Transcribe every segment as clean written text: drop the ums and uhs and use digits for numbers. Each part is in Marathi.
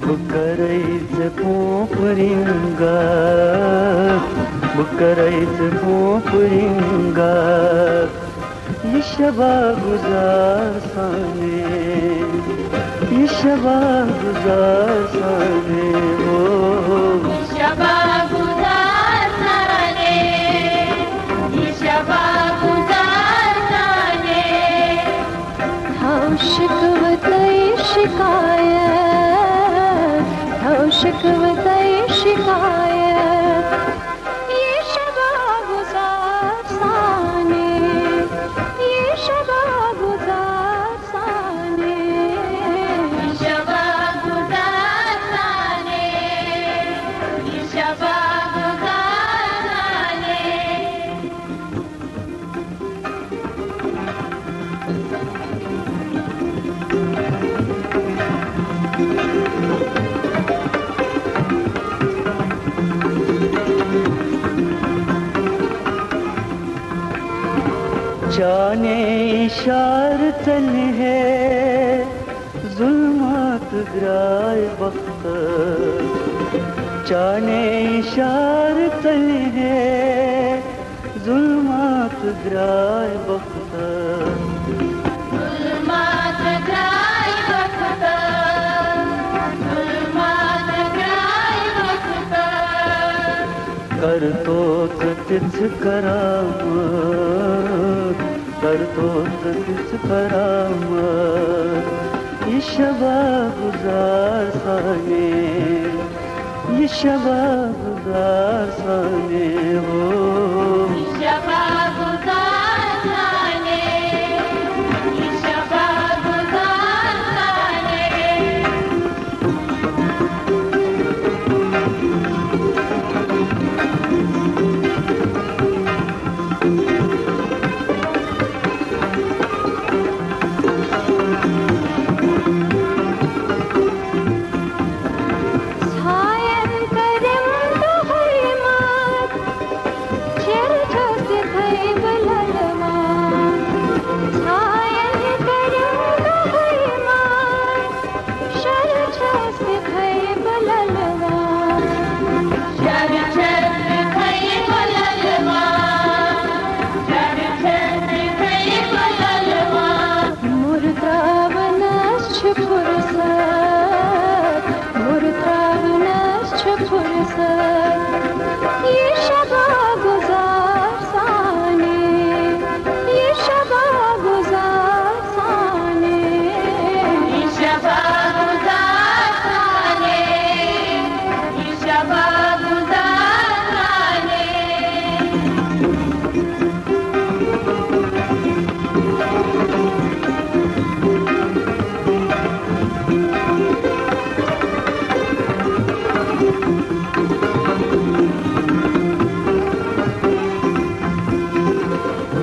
Bukarayısı popuringa, bukarayısı popuringa, yişaba guzar sane, yişaba guzar sane, oh. Yişaba guzar sane, yişaba guzar sane, शिकवतई शिकायत हो शिकवतई शिकायत ये शबा गुजार साने ये शबा गुजार साने ये शबा गुजार साने ये शबा गुजार साने जाने इशारतन है जुल्मात ग्राय वक्त, जाने इशारतन है जुल्मात ग्राय वक्त, जुल्मात ग्राय वक्त, जुल्मात ग्राय वक्त, करतो तिच करामत, करतो तिच करामत, ये शबा गुजार साने, ये शबा गुजार साने, हो शबा गुजार साने, ये शबा गुजार साने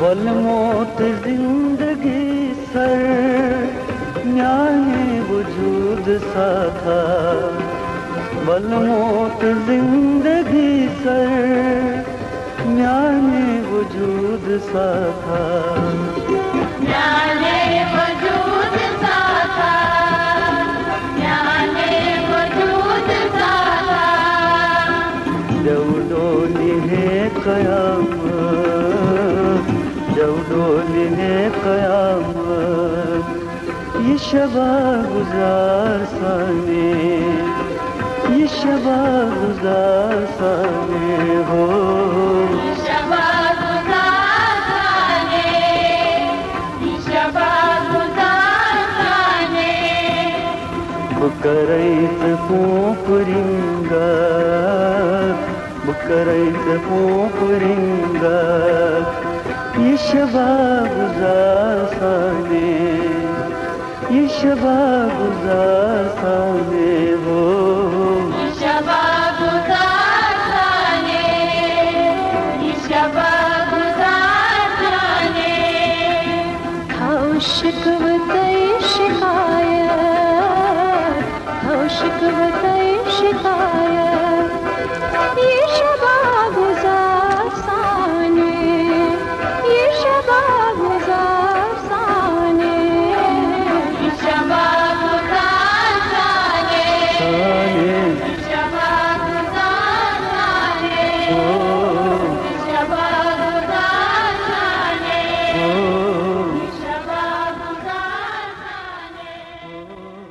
वल मौत जिंदगी सर न्याय वजूद सा था, वल मौत जिंदगी सर न्याय वजूद सा था, न्याय वजूद सा था, न्याय वजूद सा था, जब डोली है कयामत, जब डोली है कयामत, ये शबा गुजार साने, ये शबा गुजार साने, हो शबा गुजार साने, ये शबा गुजार साने बुकरैत पोपुरिंगा, बुकरैत पोपुरिंगा, ये शबा गुजार साने, ये शबा गुजार साने, हो शबा गुजार साने, ये शबा गुजार साने खाओ शिकवतई शिकायत, खाओ शिकवतई शिकायत ये शबा गुजार साने, ये शबा गुजार साने, ये शबा गुजार साने हो